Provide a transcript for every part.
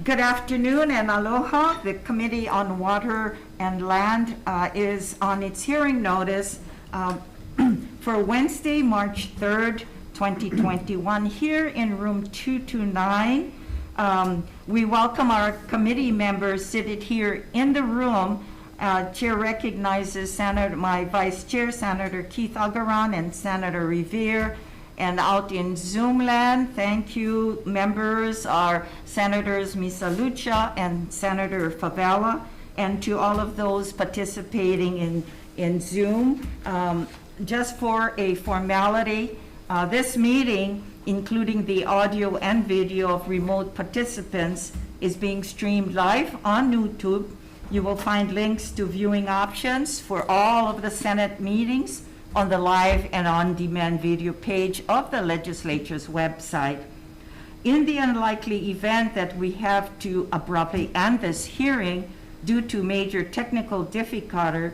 Good afternoon and aloha. The Committee on Water and Land is on its hearing notice for Wednesday, March 3rd, 2021, here in room 229. We welcome our committee members seated here in the room. Chair recognizes my Vice Chair, Senator Keith Agaran and Senator Revere. And out in Zoom land, thank you, members, our Senators Misa Lucha and Senator Favela, and to all of those participating in Zoom. Just for a formality, this meeting, including the audio and video of remote participants, is being streamed live on YouTube. You will find links to viewing options for all of the Senate meetings on the live and on-demand video page of the legislature's website. In the unlikely event that we have to abruptly end this hearing due to major technical difficulties,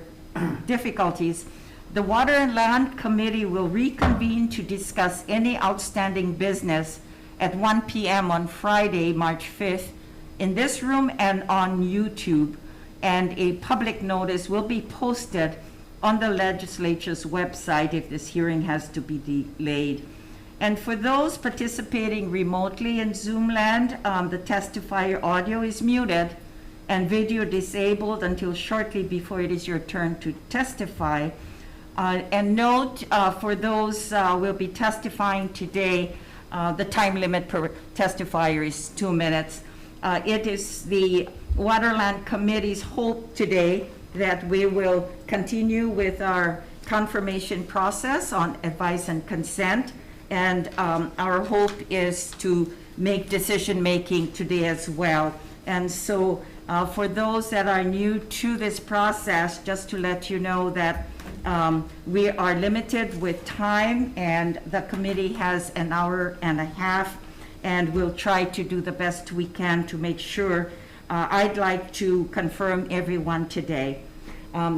the Water and Land Committee will reconvene to discuss any outstanding business at 1 p.m. on Friday, March 5th, in this room and on YouTube, and a public notice will be posted on the legislature's website if this hearing has to be delayed. And for those participating remotely in Zoom land, the testifier audio is muted and video disabled until shortly before it is your turn to testify. And note, for those who will be testifying today, the time limit per testifier is 2 minutes. It is the Waterland Committee's hope today that we will continue with our confirmation process on advice and consent. And our hope is to make decision-making today as well. And so for those that are new to this process, just to let you know that we are limited with time, and the committee has an hour and a half, and we'll try to do the best we can to make sure. I'd like to confirm everyone today.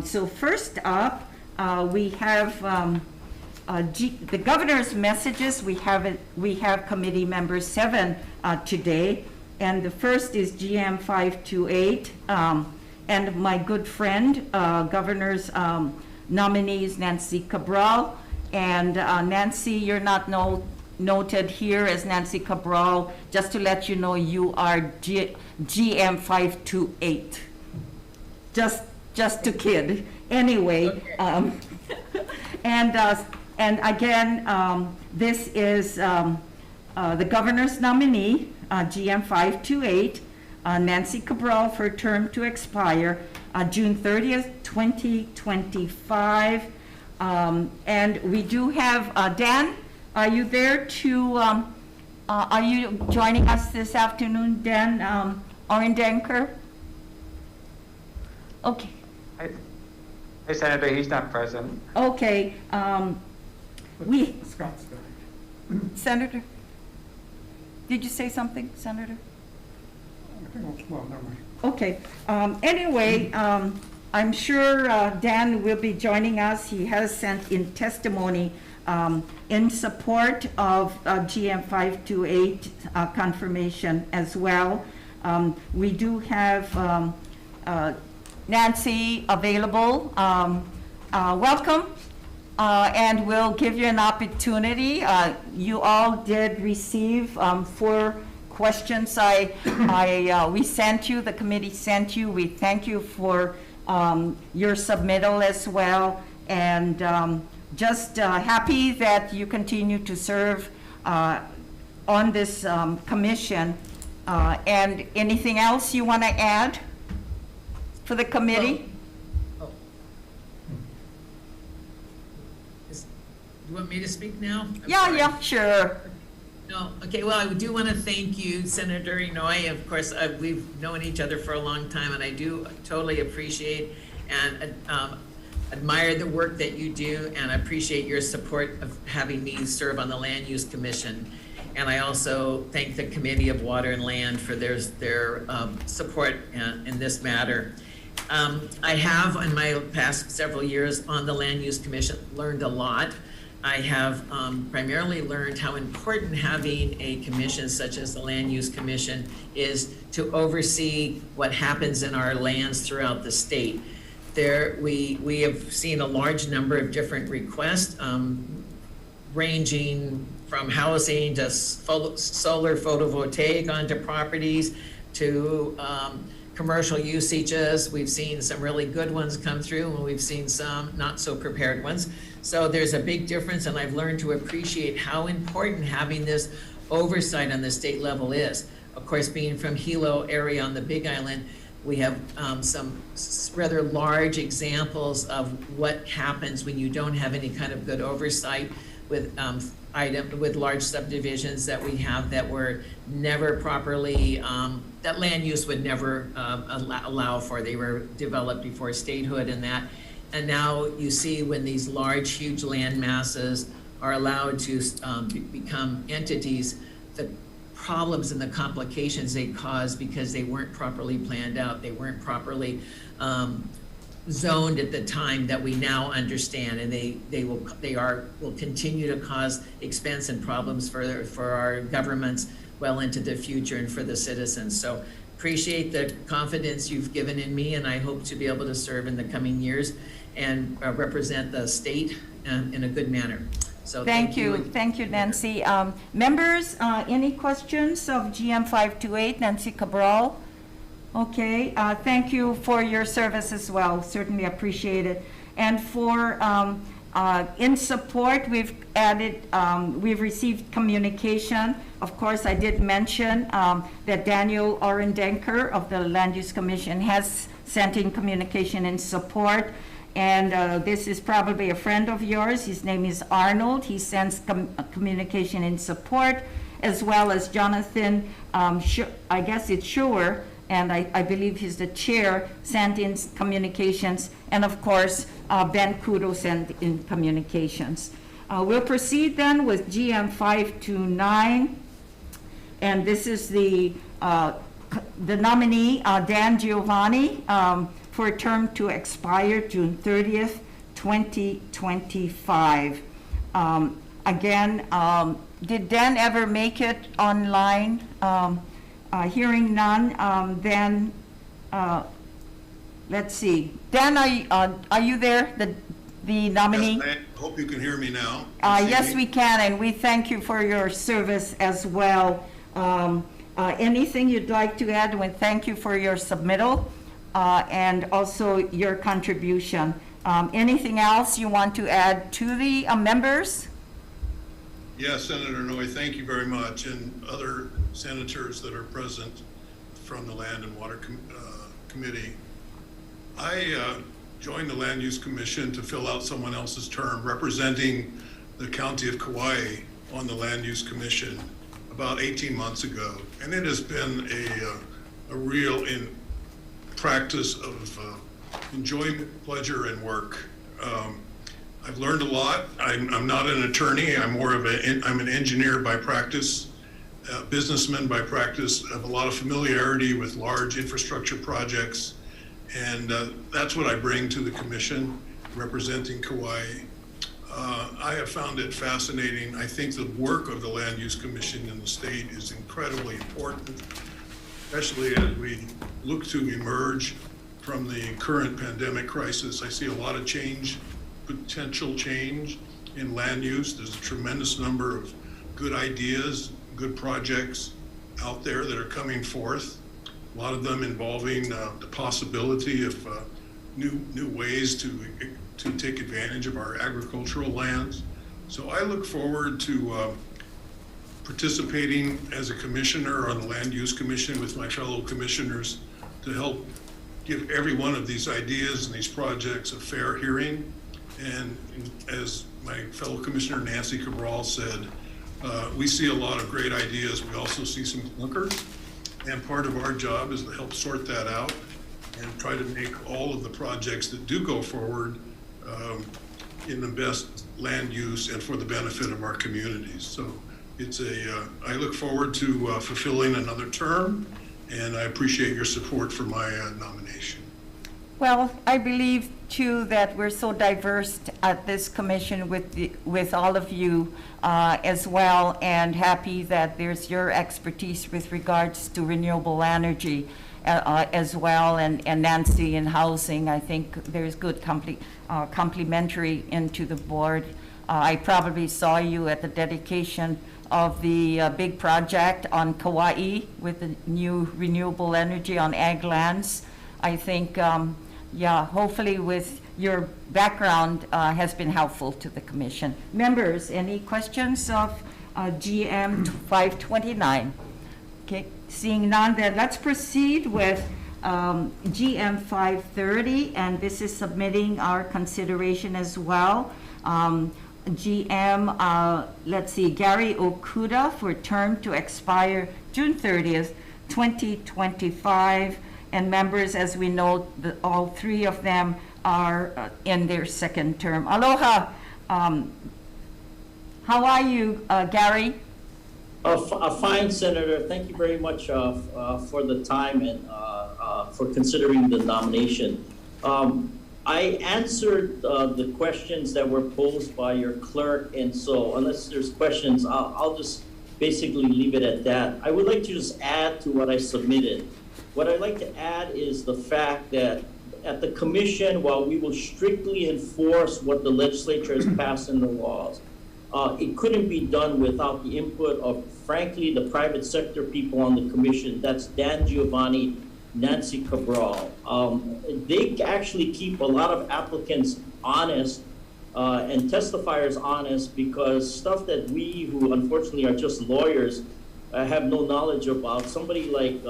So first up, we have the governor's messages. We have committee members 7 today, and the first is GM 528, and my good friend, governor's nominees Nancy Cabral, and Nancy, you're not noted here as Nancy Cabral. Just to let you know, you are GM 528. Just to kid. Anyway, okay. And again, this is the governor's nominee, GM 528, Nancy Cabral, for a term to expire June 30th, 2025. And we do have Dan. Are you there to? Are you joining us this afternoon, Dan Orendenker? Okay. Hey, Senator, he's not present. Okay. Scott's Senator, did you say something, Senator? Well, never mind. Okay. Anyway, I'm sure Dan will be joining us. He has sent in testimony in support of GM 528 confirmation as well. We do have Nancy available. Welcome, and we'll give you an opportunity. You all did receive 4 questions we sent you, the committee sent you. We thank you for your submittal as well, and just happy that you continue to serve on this commission. And anything else you want to add for the committee? You want me to speak now? Yeah, sure. No, okay, well, I do want to thank you, Senator Inouye. Of course, we've known each other for a long time, and I do totally appreciate and admire the work that you do, and I appreciate your support of having me serve on the Land Use Commission. And I also thank the Committee of Water and Land for their support in this matter. I have, in my past several years on the Land Use Commission, learned a lot. I have primarily learned how important having a commission such as the Land Use Commission is to oversee what happens in our lands throughout the state. We have seen a large number of different requests, ranging from housing to solar photovoltaic onto properties to commercial usages. We've seen some really good ones come through, and we've seen some not so prepared ones. So there's a big difference, and I've learned to appreciate how important having this oversight on the state level is. Of course, being from Hilo area on the Big Island, we have some rather large examples of what happens when you don't have any kind of good oversight with with large subdivisions that we have that were never properly, that land use would never allow for. They were developed before statehood and that. And now you see when these large, huge land masses are allowed to become entities, the problems and the complications they cause because they weren't properly planned out, they weren't properly zoned at the time that we now understand, and they will continue to cause expense and problems for our governments well into the future and for the citizens. So appreciate the confidence you've given in me, and I hope to be able to serve in the coming years and represent the state in a good manner. So Thank you, Nancy. Members, any questions of GM 528, Nancy Cabral? Okay, thank you for your service as well, certainly appreciate it. And for, in support, we've received communication. Of course, I did mention that Daniel Orendenker of the Land Use Commission has sent in communication in support. And this is probably a friend of yours. His name is Arnold. He sends communication in support, as well as Jonathan, I guess it's Schuer, and I believe he's the chair, sent in communications. And of course, Ben Kudo sent in communications. We'll proceed then with GM 529. And this is the nominee, Dan Giovanni, for a term to expire June 30th, 2025. Again, did Dan ever make it online? Hearing none, then let's see. Dan, are you there, the nominee? Yes, I hope you can hear me now. Yes, we can, and we thank you for your service as well. Anything you'd like to add? We thank you for your submittal. And also your contribution. Anything else you want to add to the members? Yes, Senator Noy, thank you very much, and other senators that are present from the Land and Water Committee. I joined the Land Use Commission to fill out someone else's term representing the County of Kauai on the Land Use Commission about 18 months ago, and it has been a real practice of enjoyment, pleasure, and work. I've learned a lot. I'm not an attorney. I'm an engineer by practice, businessman by practice. I have a lot of familiarity with large infrastructure projects, and that's what I bring to the commission, representing Kauai. I have found it fascinating. I think the work of the Land Use Commission in the state is incredibly important, especially as we look to emerge from the current pandemic crisis. I see a lot of change, potential change in land use. There's a tremendous number of good ideas, good projects out there that are coming forth. A lot of them involving the possibility of new ways to take advantage of our agricultural lands. So I look forward to participating as a commissioner on the Land Use Commission with my fellow commissioners to help give every one of these ideas and these projects a fair hearing. And as my fellow commissioner Nancy Cabral said, we see a lot of great ideas. We also see some clunkers, and part of our job is to help sort that out and try to make all of the projects that do go forward in the best land use and for the benefit of our communities. So it's I look forward to fulfilling another term, and I appreciate your support for my nomination. Well, I believe too that we're so diverse at this commission with all of you as well, and happy that there's your expertise with regards to renewable energy as well, and Nancy in housing. I think there's good complementary into the board. I probably saw you at the dedication of the big project on Kauai with the new renewable energy on ag lands. I think, yeah, hopefully with your background has been helpful to the commission. Members, any questions of GM 529? Okay, seeing none, then let's proceed with GM 530, and this is submitting our consideration as well. GM, let's see, Gary Okuda for term to expire June 30th, 2025. And members, as we know, all three of them are in their second term. Aloha. How are you, Gary? Fine, Senator. Thank you very much for the time and for considering the nomination. I answered the questions that were posed by your clerk, and so unless there's questions, I'll just basically leave it at that. I would like to just add to what I submitted. What I'd like to add is the fact that at the commission, while we will strictly enforce what the legislature has passed in the laws, it couldn't be done without the input of, frankly, the private sector people on the commission. That's Dan Giovanni, Nancy Cabral. They actually keep a lot of applicants honest and testifiers honest, because stuff that we, who unfortunately are just lawyers, have no knowledge about. Somebody like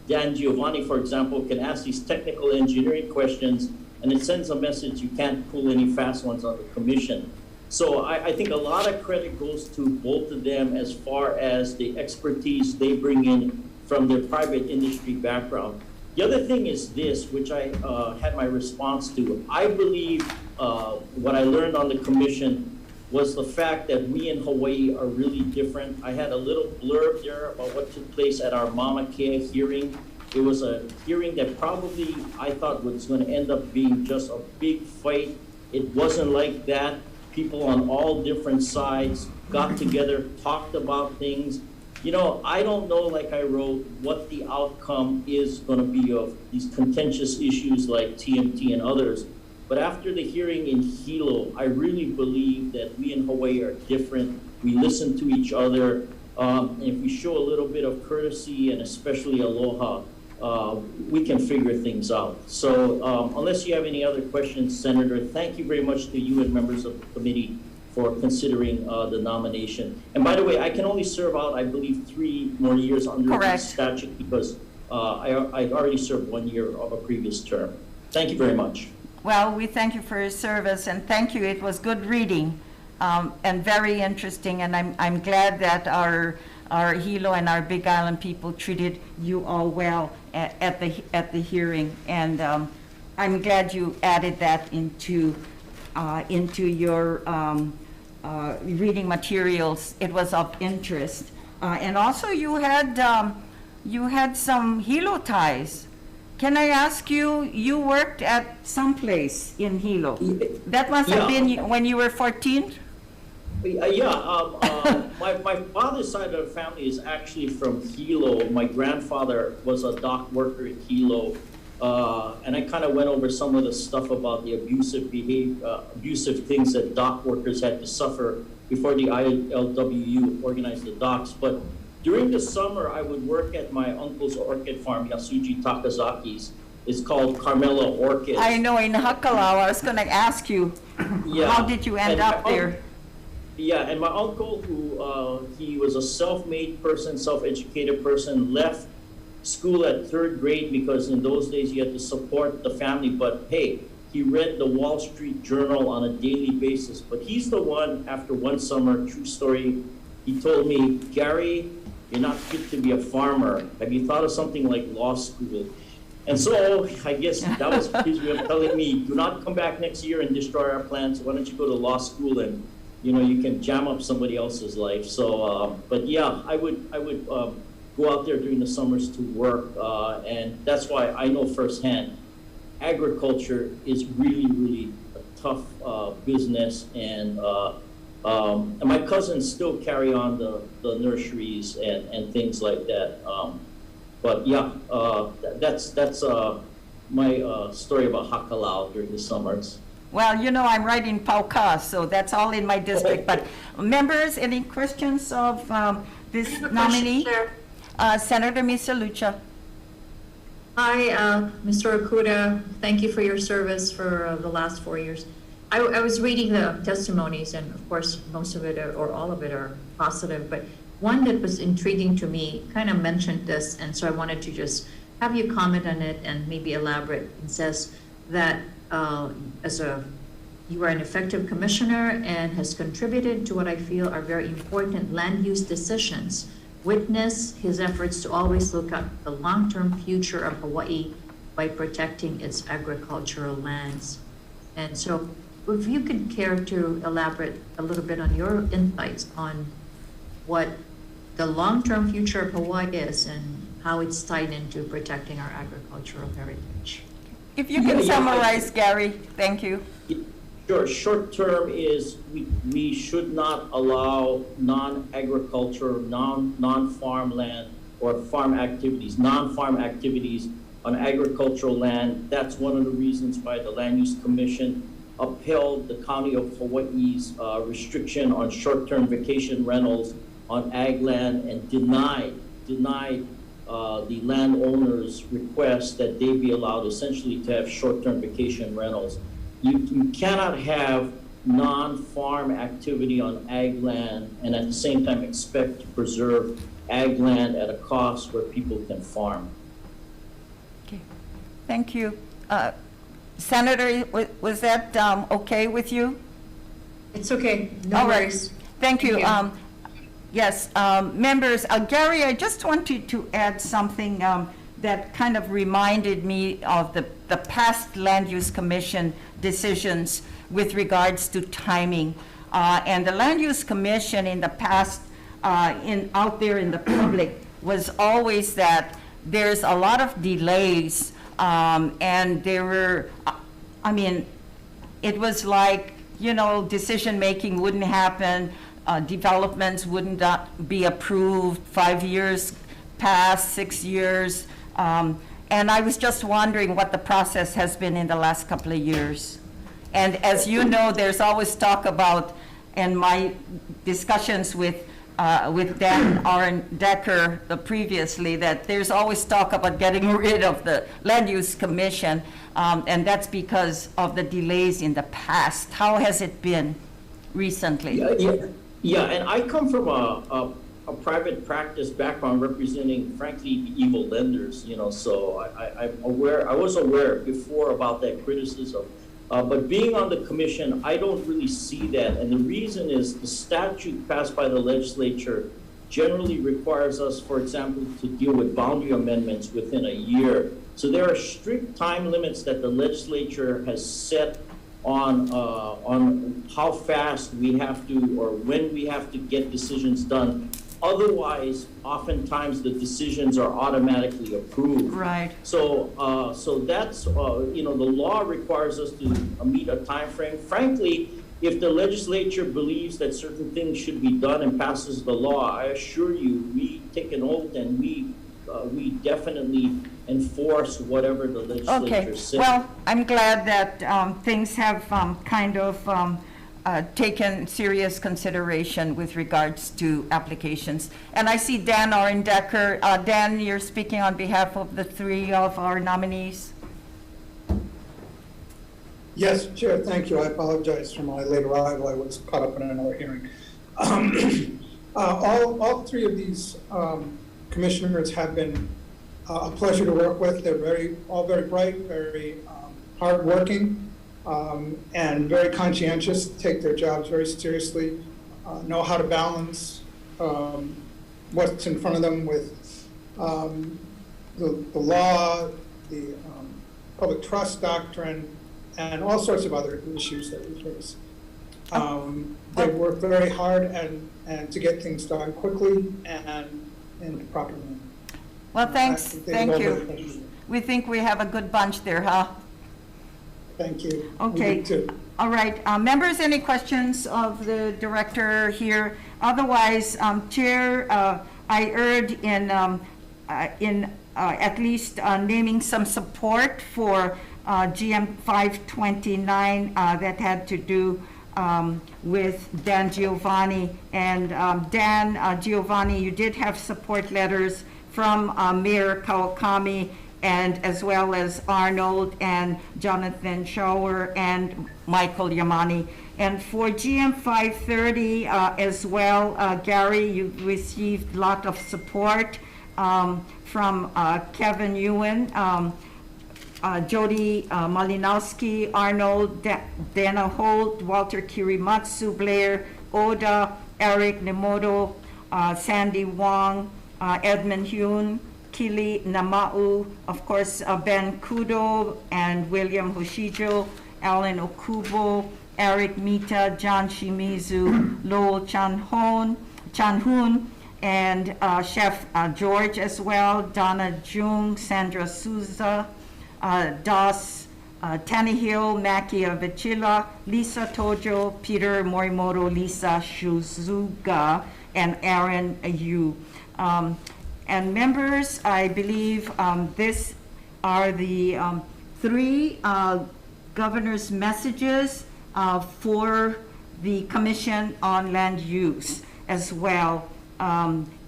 Dan Giovanni, for example, can ask these technical engineering questions, and it sends a message you can't pull any fast ones on the commission. So I think a lot of credit goes to both of them as far as the expertise they bring in from their private industry background. The other thing is this, which I had my response to. I believe what I learned on the commission was the fact that we in Hawaii are really different. I had a little blurb there about what took place at our Mauna Kea hearing. It was a hearing that probably I thought was going to end up being just a big fight. It wasn't like that. People on all different sides got together, talked about things. You know, I don't know, like I wrote, what the outcome is going to be of these contentious issues like TMT and others. But after the hearing in Hilo, I really believe that we in Hawaii are different. We listen to each other. And if we show a little bit of courtesy and especially aloha, we can figure things out. So unless you have any other questions, Senator, thank you very much to you and members of the committee for considering the nomination. And by the way, I can only serve out, I believe, 3 more years under the statute, because I already served 1 year of a previous term. Thank you very much. Well, we thank you for your service, and thank you. It was good reading and very interesting, and I'm glad that our Hilo and our Big Island people treated you all well at the hearing, and I'm glad you added that into your reading materials. It was of interest, and also you had some Hilo ties. Can I ask you, you worked at some place in Hilo? That must have been when you were 14? My father's side of the family is actually from Hilo. My grandfather was a dock worker in Hilo. And I kind of went over some of the stuff about the abusive things that dock workers had to suffer before the ILWU organized the docks. But during the summer, I would work at my uncle's orchid farm, Yasuji Takazaki's. It's called Carmela Orchids. I know, in Hakalau. I was going to ask you, how did you end up there? Yeah, and my uncle, who he was a self-made person, self-educated person, left school at 3rd grade because in those days you had to support the family. But hey, he read the Wall Street Journal on a daily basis. But he's the one, after one summer, true story, he told me, Gary, you're not fit to be a farmer. Have you thought of something like law school? And so I guess that was his way of telling me, do not come back next year and destroy our plans. Why don't you go to law school and, you know, you can jam up somebody else's life. So, but yeah, I would go out there during the summers to work. And that's why I know firsthand agriculture is really, really a tough business, and my cousins still carry on the nurseries and things like that. But yeah, that's my story about Hakalau during the summers. Well, you know, I'm right in Pauka, so that's all in my district. But members, any questions of this nominee? Senator Misalucha. Hi, Mr. Okuda. Thank you for your service for the last 4 years. I was reading the testimonies, and of course, most of it or all of it are positive, but one that was intriguing to me kind of mentioned this, and so I wanted to just have you comment on it and maybe elaborate. It says that you are an effective commissioner and has contributed to what I feel are very important land use decisions. Witness his efforts to always look at the long-term future of Hawaii by protecting its agricultural lands. And so if you could care to elaborate a little bit on your insights on what the long-term future of Hawaii is and how it's tied into protecting our agricultural heritage. If you can summarize, Gary, thank you. Sure. Short term is we should not allow non-agriculture, non-farm land or farm activities, non-farm activities on agricultural land. That's one of the reasons why the Land Use Commission upheld the County of Hawaii's restriction on short-term vacation rentals on ag land and denied the landowners' request that they be allowed essentially to have short-term vacation rentals. You cannot have non-farm activity on ag land and at the same time expect to preserve ag land at a cost where people can farm. Okay, thank you. Senator, was that okay with you? It's okay, no All right. worries. Thank you. Yes, members, Gary, I just wanted to add something that kind of reminded me of the past Land Use Commission decisions with regards to timing. And the Land Use Commission in the past, out there in the public, was always that there's a lot of delays, and there were, I mean, it was like, you know, decision-making wouldn't happen, developments would not be approved, 5 years passed, 6 years, and I was just wondering what the process has been in the last couple of years. And as you know, there's always talk about, and my discussions with Dan Decker previously, that there's always talk about getting rid of the Land Use Commission, and that's because of the delays in the past. How has it been recently? Yeah, and I come from a private practice background representing, frankly, the evil lenders, you know, so I was aware before about that criticism. But being on the commission, I don't really see that. And the reason is the statute passed by the legislature generally requires us, for example, to deal with boundary amendments within a year. So there are strict time limits that the legislature has set on how fast we have to, or when we have to get decisions done. Otherwise, oftentimes the decisions are automatically approved. Right. So that's, you know, the law requires us to meet a time frame. Frankly, if the legislature believes that certain things should be done and passes the law, I assure you, we take an oath and we definitely enforce whatever the legislature says. Well, I'm glad that things have kind of taken serious consideration with regards to applications. And I see Dan Decker. Dan, you're speaking on behalf of the three of our nominees. Yes, Chair, thank you. I apologize for my late arrival. I was caught up in another hearing. All three of these commissioners have been a pleasure to work with. They're all very bright, very hardworking, and very conscientious, take their jobs very seriously, know how to balance what's in front of them with the law, the public trust doctrine, and all sorts of other issues that we face. They work very hard and to get things done quickly and properly. Well, thank you. We think we have a good bunch there, huh? Thank you. Okay. You too. All right, members, any questions of the director here? Otherwise, Chair, I erred in at least naming some support for GM 529 that had to do with Dan Giovanni. And Dan Giovanni, you did have support letters from Mayor Kawakami, and as well as Arnold and Jonathan Shower and Michael Yamani. And for GM 530 as well, Gary, you received a lot of support from Kevin Ewan, Jody Malinowski, Arnold, Dana Holt, Walter Kirimatsu, Blair, Oda, Eric Nemoto, Sandy Wong, Edmund Hune, Kili Namau, of course, Ben Kudo and William Hoshijo, Alan Okubo, Eric Mita, John Shimizu, Lowell Chanhun, and Chef George as well, Donna Jung, Sandra Souza, Das Tannehill, Maki Avicilla, Lisa Tojo, Peter Morimoto, Lisa Shuzuga, and Aaron Yu. And members, I believe this are the three governor's messages for the Commission on Land Use as well.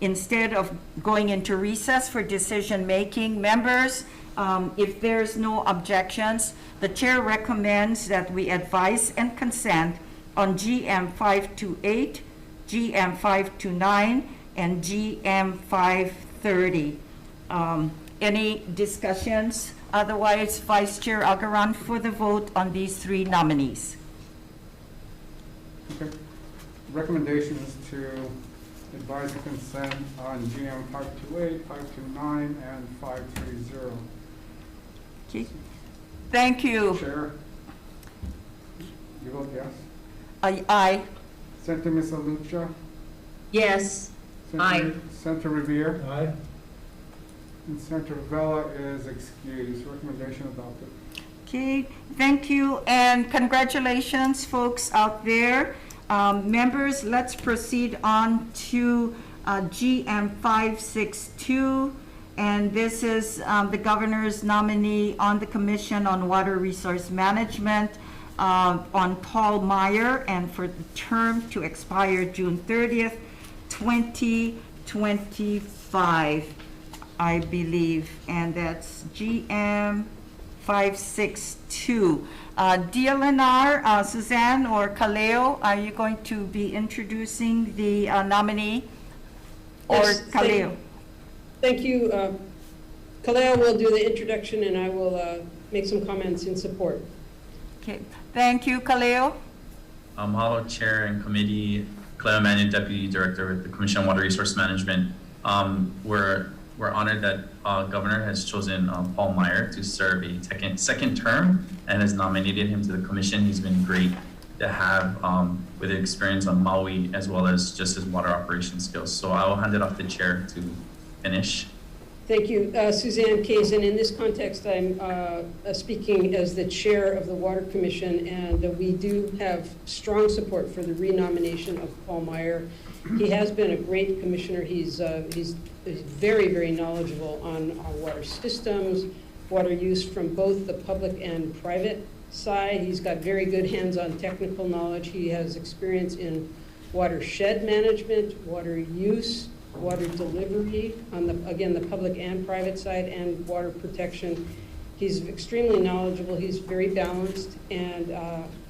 Instead of going into recess for decision-making, members, if there's no objections, the chair recommends that we advise and consent on GM 528, GM 529, and GM 530. Any discussions? Otherwise, Vice Chair Agaran for the vote on these three nominees. Okay. Recommendation is to advise and consent on GM 528, 529, and 530. Okay. Thank you. Chair, you vote yes. Aye. Senator Misalucha. Yes. Aye. Senator Revere. Aye. And Senator Vela is excused. Recommendation adopted. Okay, thank you, and congratulations, folks out there. Members, let's proceed on to GM 562, and this is the governor's nominee on the Commission on Water Resource Management on Paul Meyer, and for the term to expire June 30th, 2025, I believe, and that's GM 562. DLNR, Suzanne or Kaleo, are you going to be introducing the nominee? Or Yes, Kaleo? Thank you. Kaleo will do the introduction and I will make some comments in support. Okay, thank you, Kaleo. Mahalo, Chair and Committee. Cleo Manu, Deputy Director with the Commission on Water Resource Management. We're honored that Governor has chosen Paul Meyer to serve a second term and has nominated him to the Commission. He's been great to have with experience on Maui as well as just his water operations skills. So I will hand it off to the Chair to finish. Thank you. Suzanne Kazin. In this context, I'm speaking as the chair of the Water Commission, and we do have strong support for the renomination of Paul Meyer. He has been a great commissioner. He's very, very knowledgeable on water systems, water use from both the public and private side. He's got very good hands-on technical knowledge. He has experience in watershed management, water use, water delivery on the public and private side, and water protection. He's extremely knowledgeable. He's very balanced and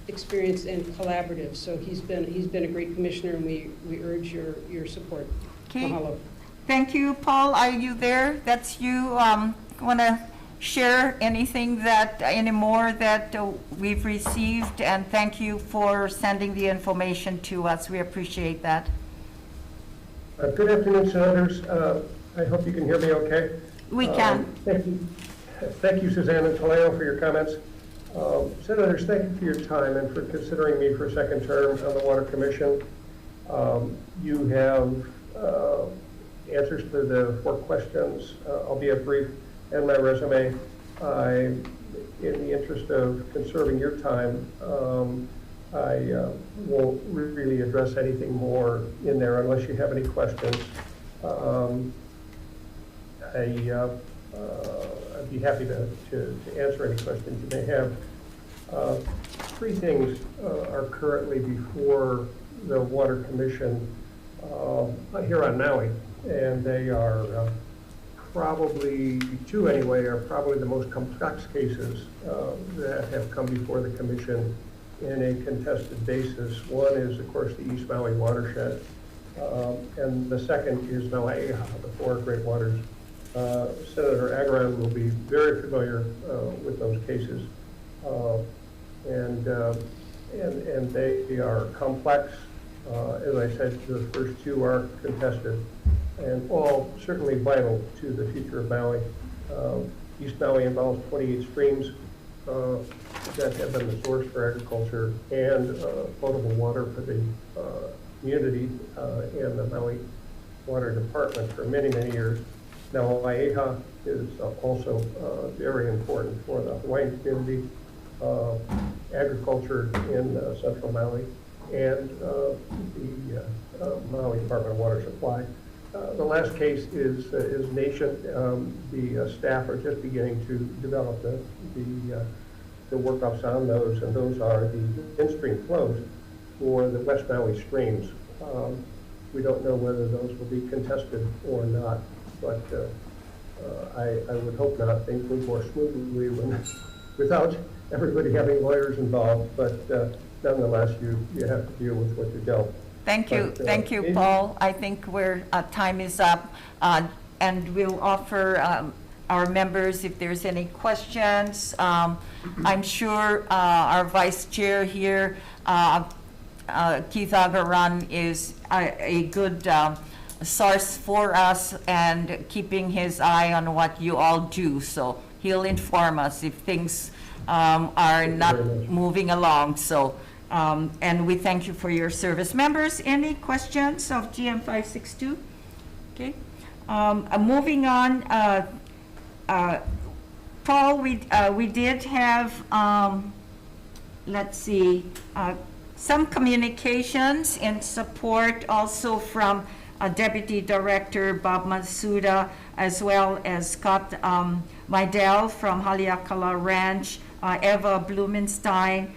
experienced and collaborative. So he's been a great commissioner, and we urge your support. Okay. Mahalo. Thank you, Paul. Are you there? That's you. Want to share anything any more that we've received? And thank you for sending the information to us. We appreciate that. Good afternoon, Senators. I hope you can hear me okay. We can. Thank you, Suzanne and Kaleo, for your comments. Senators, thank you for your time and for considering me for a second term on the Water Commission. You have answers to the 4 questions, albeit brief, and my resume. in the interest of conserving your time, I won't really address anything more in there unless you have any questions. I'd be happy to answer any questions you may have. Three things are currently before the Water Commission here on Maui, and they are probably, two anyway, are probably the most complex cases that have come before the Commission in a contested basis. One is, of course, the East Maui watershed, and the second is Hawai'i, the four great waters. Senator Agron will be very familiar with those cases, and they are complex. As I said, the first two are contested, and all certainly vital to the future of Maui. East Maui involves 28 streams that have been the source for agriculture and potable water for the community and the Maui Water Department for many, many years. Now, Hawai'i is also very important for the Hawaiian community, agriculture in central Maui, and the Maui Department of Water Supply. The last case is Nation. The staff are just beginning to develop the workups on those, and those are the in-stream flows for the West Maui streams. We don't know whether those will be contested or not, but I would hope not. Things move more smoothly without everybody having lawyers involved, but nonetheless, you have to deal with what you dealt. Thank you, Paul. I think time is up, and we'll offer our members if there's any questions. I'm sure our vice chair here, Keith Agaran, is a good source for us and keeping his eye on what you all do. So he'll inform us if things are not moving along. So. And we thank you for your service. Members, any questions of GM 562? Okay. Moving on, Paul, we did have, let's see, some communications in support also from Deputy Director Bob Masuda, as well as Scott Meidel from Haleakala Ranch, Eva Blumenstein,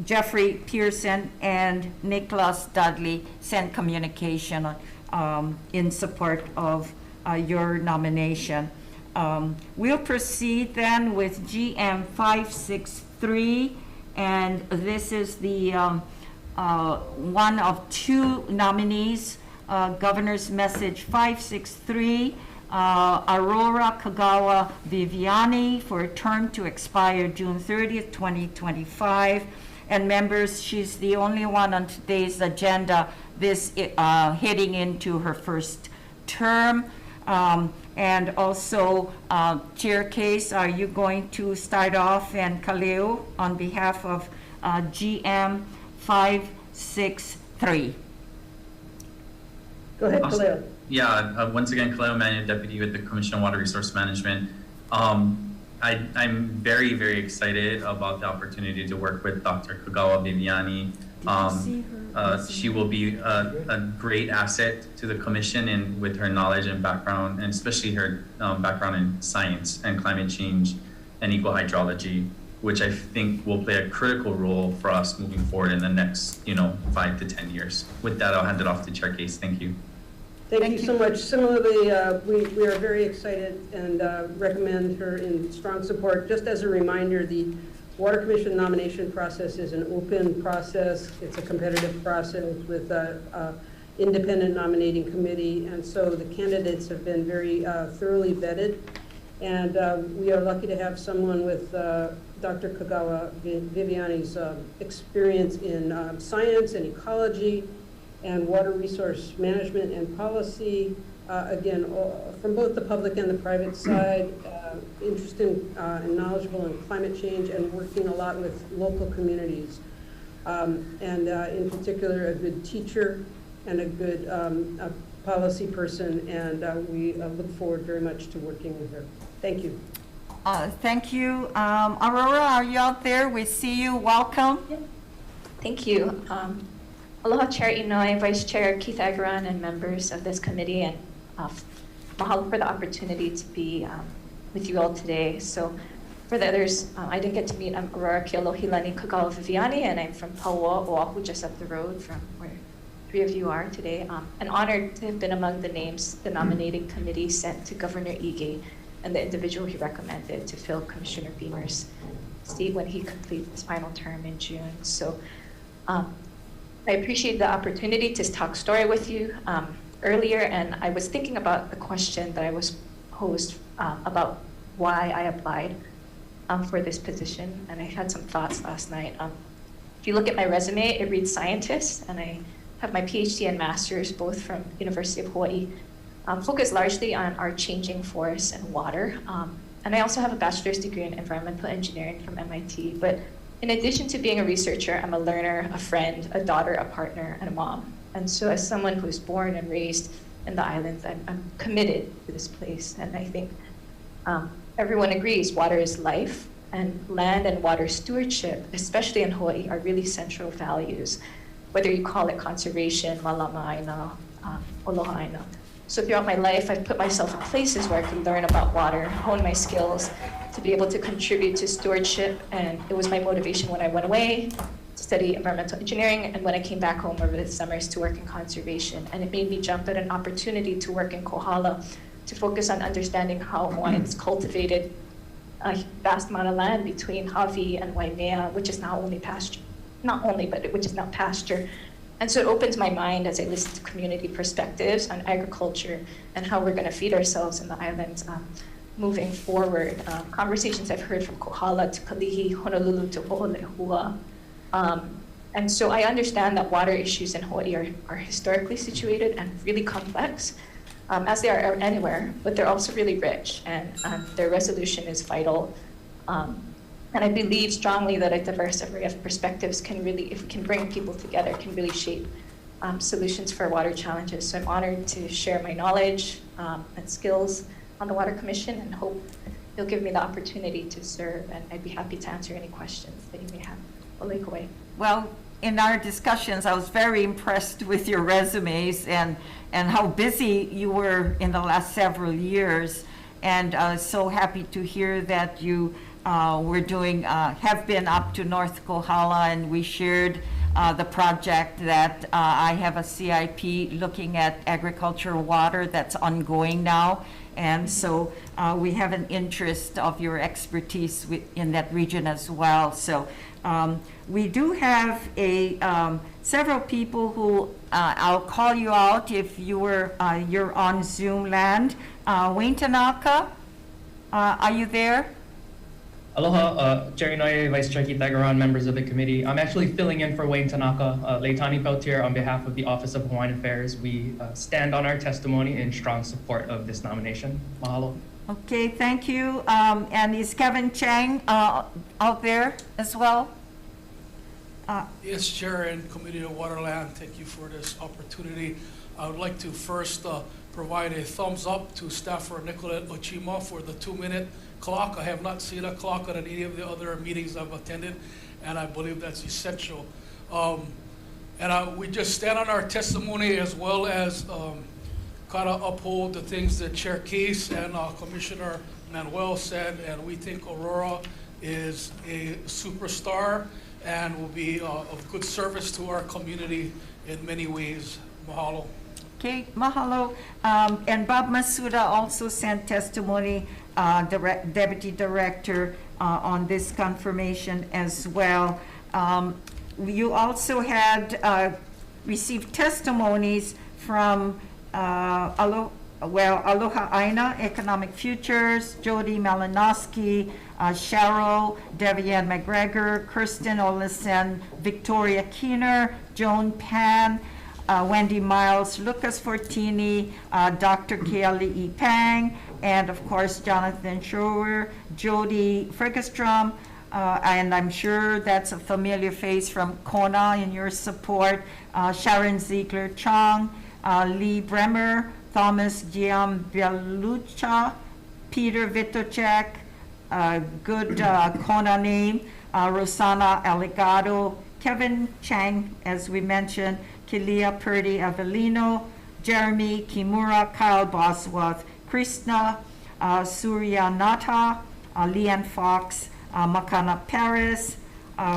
Jeffrey Pearson, and Nicholas Dudley sent communication in support of your nomination. We'll proceed then with GM 563, and this is the one of two nominees, Governor's Message 563, Aurora Kagawa Viviani, for a term to expire June 30th, 2025. And members, she's the only one on today's agenda heading into her first term. And also, Chair Case, are you going to start off, and Kaleo on behalf of GM 563? Go ahead, Kaleo. Yeah, once again, Kaleo Mannion, Deputy with the Commission on Water Resource Management. I'm very, very excited about the opportunity to work with Dr. Kagawa Viviani. She will be a great asset to the Commission, and with her knowledge and background, and especially her background in science and climate change and eco hydrology, which I think will play a critical role for us moving forward in the next, 5 to 10 years. With that, I'll hand it off to Chair Case. Thank you. Thank you so much. Similarly, we are very excited and recommend her in strong support. Just as a reminder, the Water Commission nomination process is an open process. It's a competitive process with an independent nominating committee, and so the candidates have been very thoroughly vetted. And we are lucky to have someone with Dr. Kagawa Viviani's experience in science and ecology and water resource management and policy, again, from both the public and the private side, interested and knowledgeable in climate change and working a lot with local communities. And in particular, a good teacher and a good policy person, and we look forward very much to working with her. Thank you. Thank you. Aurora, are you out there? We see you. Welcome. Thank you. Aloha Chair Inouye, Vice Chair Keith Agaran, and members of this committee, and mahalo for the opportunity to be with you all today. So for the others, I didn't get to meet. I'm Aurora Kealohilani Kagawa Viviani, and I'm from Paua, Oahu, just up the road from where 3 of you are today. And honored to have been among the names the nominating committee sent to Governor Ige and the individual he recommended to fill Commissioner Beamer's seat when he completes his final term in June. So I appreciate the opportunity to talk story with you earlier, and I was thinking about the question that I was posed about why I applied for this position, and I had some thoughts last night. If you look at my resume, it reads scientist, and I have my PhD and master's both from University of Hawaii, focused largely on our changing forests and water. And I also have a bachelor's degree in environmental engineering from MIT. But in addition to being a researcher, I'm a learner, a friend, a daughter, a partner, and a mom. And so as someone who was born and raised in the islands, I'm committed to this place. And I think everyone agrees water is life, and land and water stewardship, especially in Hawaii, are really central values, whether you call it conservation, malama aina, aloha aina. So throughout my life, I've put myself in places where I could learn about water, hone my skills to be able to contribute to stewardship. And it was my motivation when I went away to study environmental engineering, and when I came back home over the summers to work in conservation. And it made me jump at an opportunity to work in Kohala to focus on understanding how Hawaiians cultivated a vast amount of land between Hawi and Waimea, which is now only pasture. Not only, but which is now pasture. And so it opens my mind as I listen to community perspectives on agriculture and how we're going to feed ourselves in the islands moving forward. Conversations I've heard from Kohala to Kalihi, Honolulu to Ho'olehua. And so I understand that water issues in Hawaii are historically situated and really complex, as they are anywhere, but they're also really rich, and their resolution is vital. And I believe strongly that a diverse array of perspectives can really, if we can bring people together, can really shape solutions for water challenges. So I'm honored to share my knowledge and skills on the Water Commission, and hope you'll give me the opportunity to serve, and I'd be happy to answer any questions that you may have. Olekoi. Well, in our discussions, I was very impressed with your resumes and how busy you were in the last several years. And so happy to hear that you have been up to North Kohala, and we shared the project that I have a CIP looking at agricultural water that's ongoing now. And so we have an interest of your expertise in that region as well. So we do have several people who I'll call you out if you're on Zoom land. Wayne Tanaka, are you there? Aloha, Chair Inouye, Vice Chair Keith Agaran, members of the committee. I'm actually filling in for Wayne Tanaka, Leitani Peltier, on behalf of the Office of Hawaiian Affairs. We stand on our testimony in strong support of this nomination. Mahalo. Okay, thank you. And is Kevin Chang out there as well? Yes, Chair and Committee of Waterland, thank you for this opportunity. I would like to first provide a thumbs up to Staffer Nicolette Ochima for the 2-minute clock. I have not seen a clock at any of the other meetings I've attended, and I believe that's essential. We just stand on our testimony, as well as kind of uphold the things that Chair Case and Commissioner Manuel said, and we think Aurora is a superstar and will be of good service to our community in many ways. Mahalo. Okay, mahalo. And Bob Masuda also sent testimony, Deputy Director, on this confirmation as well. You also had received testimonies from Aloha Aina Economic Futures, Jody Malinowski, Cheryl, Devianne McGregor, Kirsten Olesen, Victoria Keener, Joan Pan, Wendy Miles, Lucas Fortini, Dr. Kelly E. Pang, and of course Jonathan Schroer, Jody Fergustrom, and I'm sure that's a familiar face from Kona in your support, Sharon Ziegler Chong, Lee Bremer, Thomas Giambelucha, Peter Vitocek, good Kona name, Rosana Aligado, Kevin Chang, as we mentioned, Kilia Purdy Avellino, Jeremy Kimura, Kyle Bosworth, Krishna Suryanatha, Leanne Fox, Makana Paris.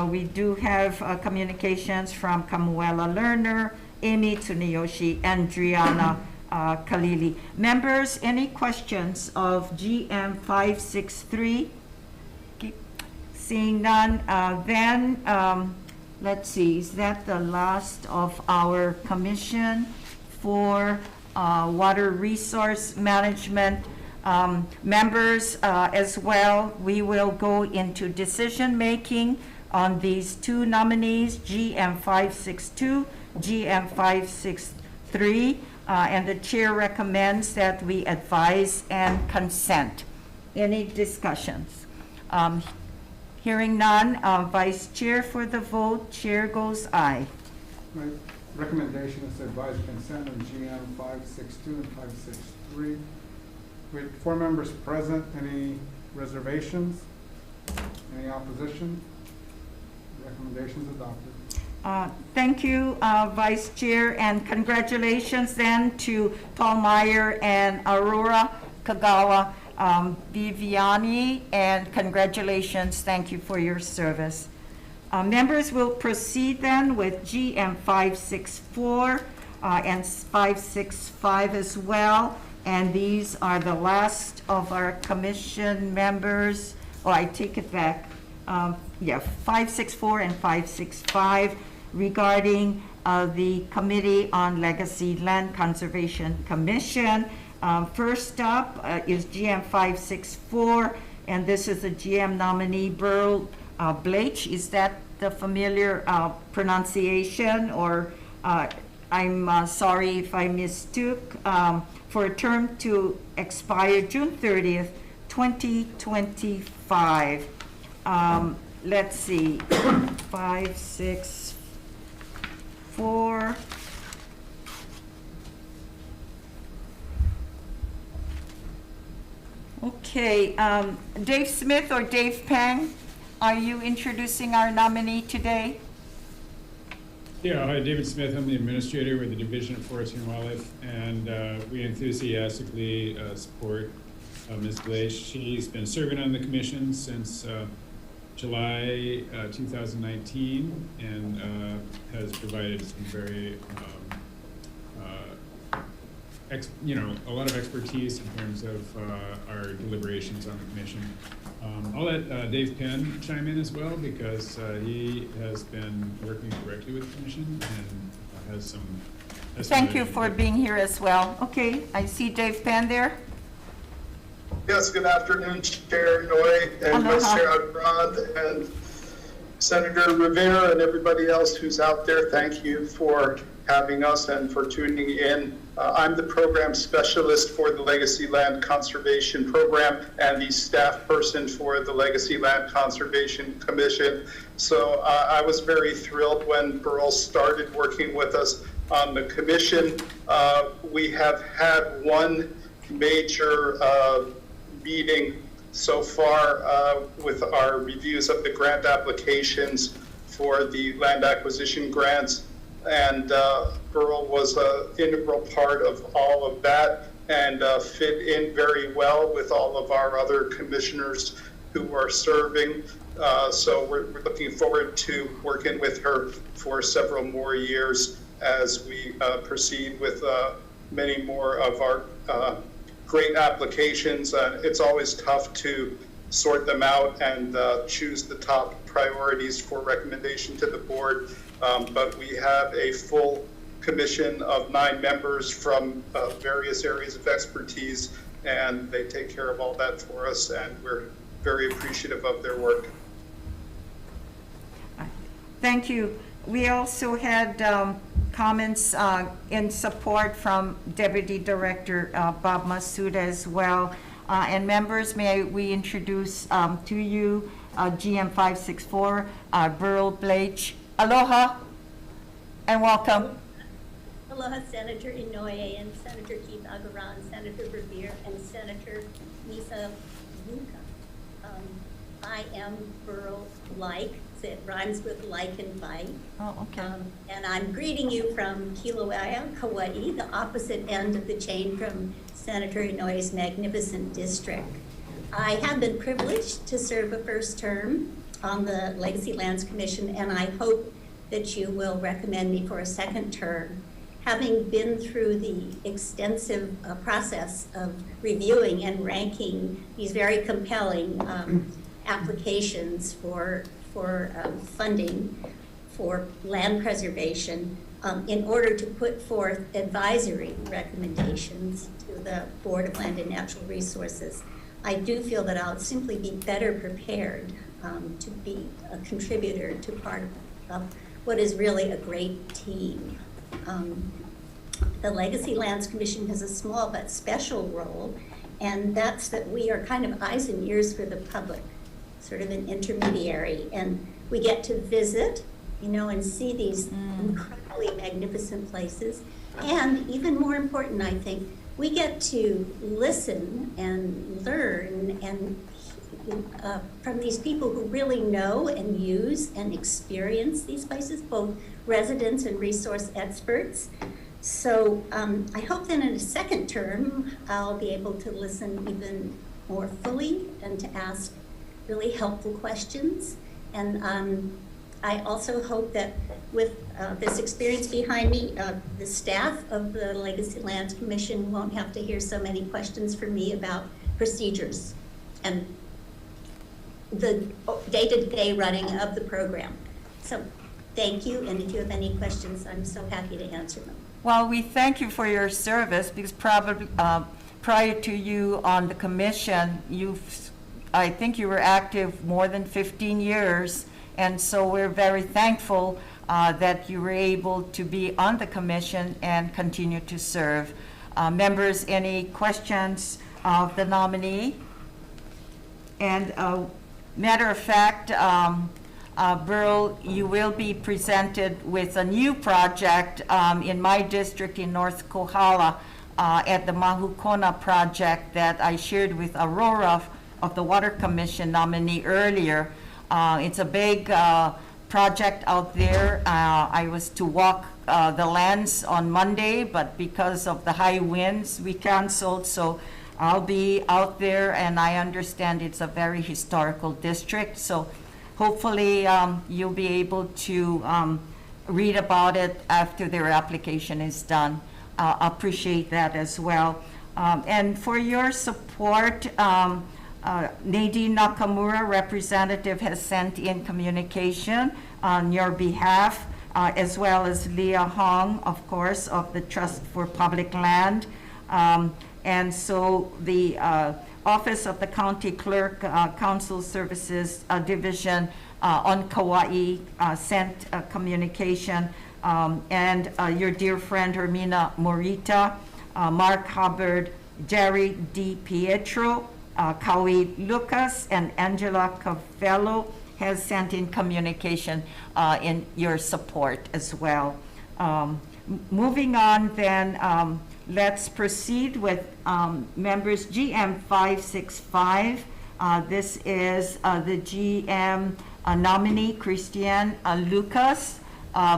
We do have communications from Kamuela Lerner, Amy Tsuneyoshi, and Driana Kalili. Members, any questions of GM 563? Seeing none, then let's see, is that the last of our commission for water resource management? Members, as well, we will go into decision-making on these two nominees, GM 562, GM 563, and the chair recommends that we advise and consent. Any discussions? Hearing none, Vice Chair for the vote, Chair goes aye. My recommendation is to advise consent on GM 562 and 563. With 4 members present, any reservations? Any opposition? Recommendations adopted. Thank you, Vice Chair, and congratulations then to Paul Meyer and Aurora Kagawa Viviani, and congratulations, thank you for your service. Members will proceed then with GM 564 and 565 as well, and these are the last of our commission members. Oh, I take it back. 564 and 565 regarding the Committee on Legacy Land Conservation Commission. First up is GM 564, and this is the GM nominee, Burl Blake. Is that the familiar pronunciation, or I'm sorry if I mistook, for a term to expire June 30th, 2025. Let's see, 564. Okay, Dave Smith or Dave Pang, are you introducing our nominee today? Yeah, hi, David Smith. I'm the administrator with the Division of Forestry and Wildlife, and we enthusiastically support Ms. Blake. She's been serving on the commission since July 2019 and has provided some very, a lot of expertise in terms of our deliberations on the commission. I'll let Dave Penn chime in as well, because he has been working directly with the commission and has some. Thank you for being here as well. Okay, I see Dave Penn there. Yes, good afternoon, Chair Noy and Vice Chair Agrand and Senator Rivera and everybody else who's out there. Thank you for having us and for tuning in. I'm the program specialist for the Legacy Land Conservation Program and the staff person for the Legacy Land Conservation Commission. So I was very thrilled when Burl started working with us on the commission. We have had one major meeting so far with our reviews of the grant applications for the land acquisition grants, and Burl was an integral part of all of that and fit in very well with all of our other commissioners who are serving. So we're looking forward to working with her for several more years as we proceed with many more of our great applications. It's always tough to sort them out and choose the top priorities for recommendation to the board. But we have a full commission of 9 members from various areas of expertise, and they take care of all that for us, and we're very appreciative of their work. Thank you. We also had comments in support from Deputy Director Bob Masuda as well. And members, may we introduce to you GM 564, Burl Blake. Aloha and welcome. Aloha, Senator Inouye and Senator Keith Agaran, Senator Revere, and Senator Nisa Luka. I am Burl-like. It rhymes with like and bite. Oh, okay. And I'm greeting you from Kilauea, Hawai'i, the opposite end of the chain from Senator Inouye's magnificent district. I have been privileged to serve a first term on the Legacy Lands Commission, and I hope that you will recommend me for a second term. Having been through the extensive process of reviewing and ranking these very compelling applications for funding for land preservation in order to put forth advisory recommendations to the Board of Land and Natural Resources, I do feel that I'll simply be better prepared to be a contributor to part of what is really a great team. The Legacy Lands Commission has a small but special role, and that's that we are kind of eyes and ears for the public, sort of an intermediary, and we get to visit, and see these incredibly magnificent places. And even more important, I think, we get to listen and learn and from these people who really know and use and experience these places, both residents and resource experts. So I hope that in a second term, I'll be able to listen even more fully and to ask really helpful questions. And I also hope that with this experience behind me, the staff of the Legacy Lands Commission won't have to hear so many questions from me about procedures and the day-to-day running of the program. So thank you, and if you have any questions, I'm so happy to answer them. Well, we thank you for your service, because probably prior to you on the commission, I think you were active more than 15 years, and so we're very thankful that you were able to be on the commission and continue to serve. Members, any questions of the nominee? And matter of fact, Burl, you will be presented with a new project in my district in North Kohala at the Mahukona project that I shared with Aurora of the Water Commission nominee earlier. It's a big project out there. I was to walk the lands on Monday, but because of the high winds, we canceled. So I'll be out there, and I understand it's a very historical district. So hopefully you'll be able to read about it after their application is done. Appreciate that as well. And for your support, Nadine Nakamura, representative, has sent in communication on your behalf, as well as Leah Hong, of course, of the Trust for Public Land. And so the Office of the County Clerk, Council Services Division on Kauai sent a communication, and your dear friend Hermina Morita, Mark Hubbard, Jerry D. Pietro, Kaui Lucas, and Angela Cavello has sent in communication in your support as well. Moving on then, let's proceed with members GM 565. This is the GM nominee, Christian Lucas,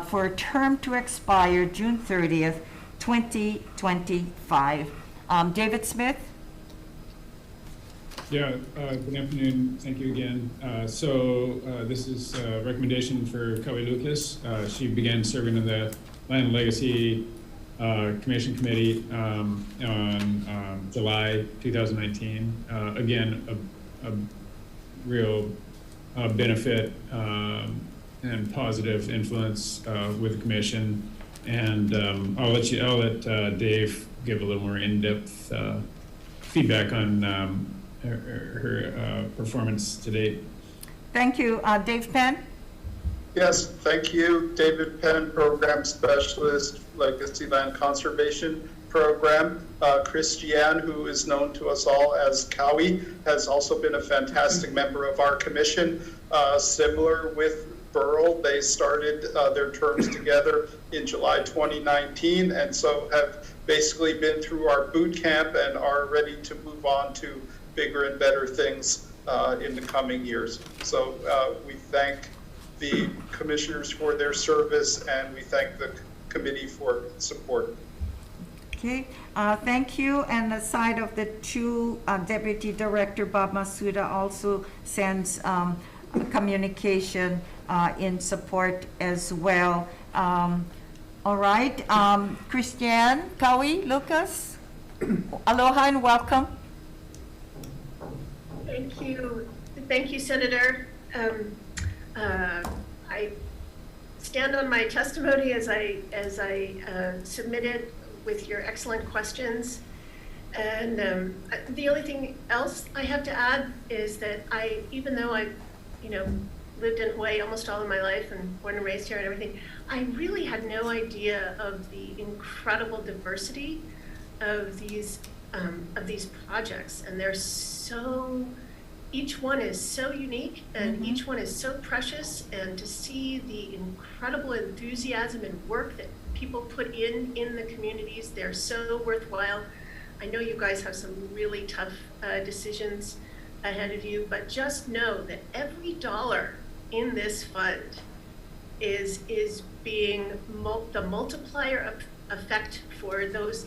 for a term to expire June 30th, 2025. David Smith? Yeah, good afternoon. Thank you again. This is a recommendation for Kaui Lucas. She began serving in the Land and Legacy Commission Committee on July 2019. Again, a real benefit and positive influence with the commission. And I'll let Dave give a little more in-depth feedback on her performance to date. Thank you. Dave Penn? Yes, thank you. David Penn, Program Specialist, Legacy Land Conservation Program. Christiane, who is known to us all as Kaui, has also been a fantastic member of our commission. Similar with Burl, they started their terms together in July 2019, and so have basically been through our boot camp and are ready to move on to bigger and better things in the coming years. So we thank the commissioners for their service, and we thank the committee for support. Okay, thank you. And aside of the two, Deputy Director Bob Masuda also sends a communication in support as well. All right, Christiane, Kawi, Lucas, aloha and welcome. Thank you, Senator. I stand on my testimony as I submitted with your excellent questions. And the only thing else I have to add is that even though I've, lived in Hawaii almost all of my life and born and raised here and everything, I really had no idea of the incredible diversity of these projects. And they're each one is so unique, and each one is so precious, and to see the incredible enthusiasm and work that people put in the communities, they're so worthwhile. I know you guys have some really tough decisions ahead of you, but just know that every dollar in this fund is being the multiplier effect for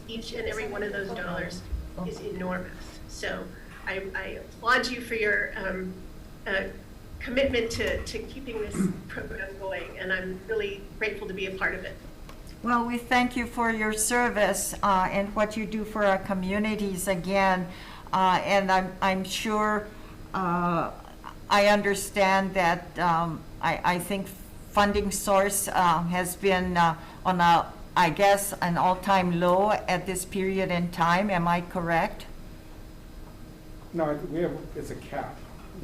each and every one of those dollars is enormous. So I applaud you for your commitment to keeping this program going, and I'm really grateful to be a part of it. Well, we thank you for your service and what you do for our communities again. And I'm sure I understand that I think funding source has been on I guess, an all-time low at this period in time. Am I correct? No, it's a cap.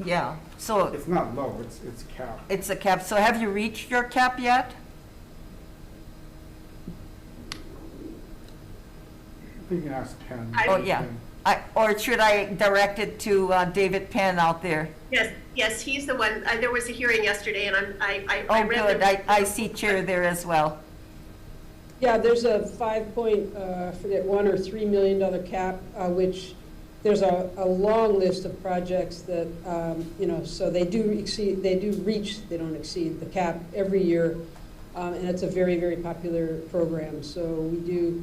Yeah, so. It's not low, it's cap. It's a cap. So have you reached your cap yet? I think you can ask Penn. Oh, yeah. Or should I direct it to David Penn out there? Yes, he's the one. There was a hearing yesterday, and I read good. I see Chair there as well. Yeah, there's a $1 or $3 million cap, which there's a long list of projects that, so they do reach, they don't exceed the cap every year. And it's a very, very popular program. So we do,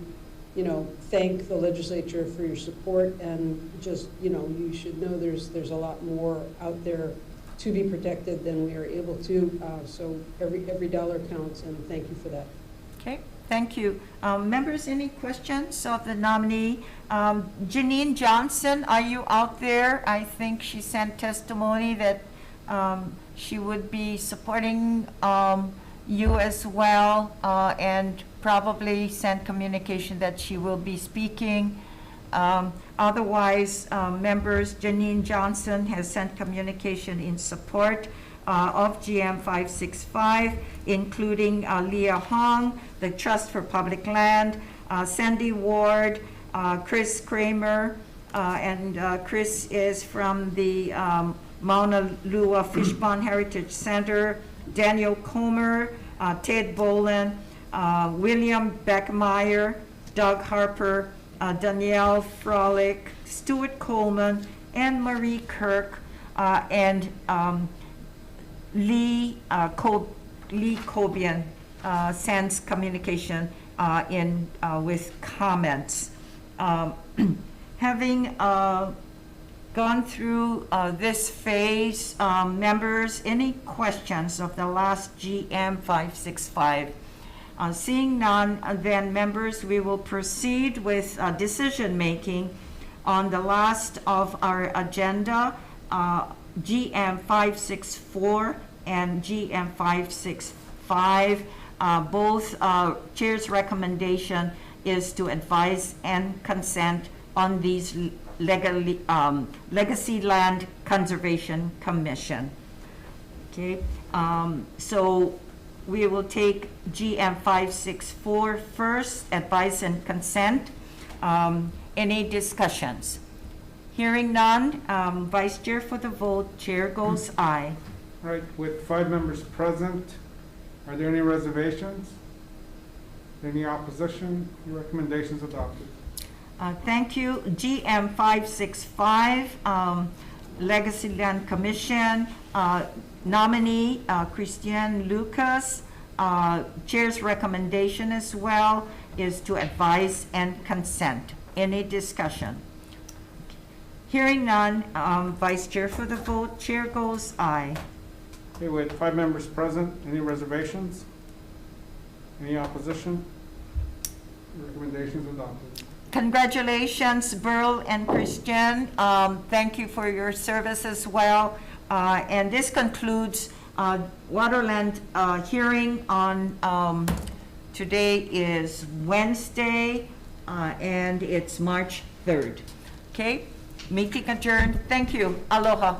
thank the legislature for your support, and just, you should know there's a lot more out there to be protected than we are able to. So every dollar counts, and thank you for that. Okay. Thank you. Members, any questions of the nominee? Janine Johnson, are you out there? I think she sent testimony that she would be supporting you as well, and probably sent communication that she will be speaking. Otherwise, members, Janine Johnson has sent communication in support of GM 565, including Leah Hong, the Trust for Public Land, Sandy Ward, Chris Kramer, and Chris is from the Mauna Lua Fishpond Heritage Center, Daniel Comer, Ted Boland, William Beckmeyer, Doug Harper, Danielle Frolick, Stuart Coleman, and Marie Kirk, and Lee Cobian sends communication in with comments. Having gone through this phase, members, any questions of the last GM 565? Seeing none, then members, we will proceed with decision making on the last of our agenda, GM 564 and GM 565. Both Chair's recommendation is to advise and consent on these Legacy Land Conservation Commission. Okay, so we will take GM 564 first, advise and consent. Any discussions? Hearing none, Vice Chair for the vote, Chair goes aye. All right, with 5 members present, are there any reservations? Any opposition? Your recommendations adopted. Thank you. GM 565, Legacy Land Commission, nominee Christiane Lucas. Chair's recommendation as well is to advise and consent. Any discussion? Hearing none, Vice Chair for the vote, Chair goes aye. Okay, with 5 members present, any reservations? Any opposition? Recommendations adopted. Congratulations, Burl and Christian. Thank you for your service as well. And this concludes Waterland hearing on, today is Wednesday, and it's March 3rd. Okay, meeting adjourned. Thank you. Aloha.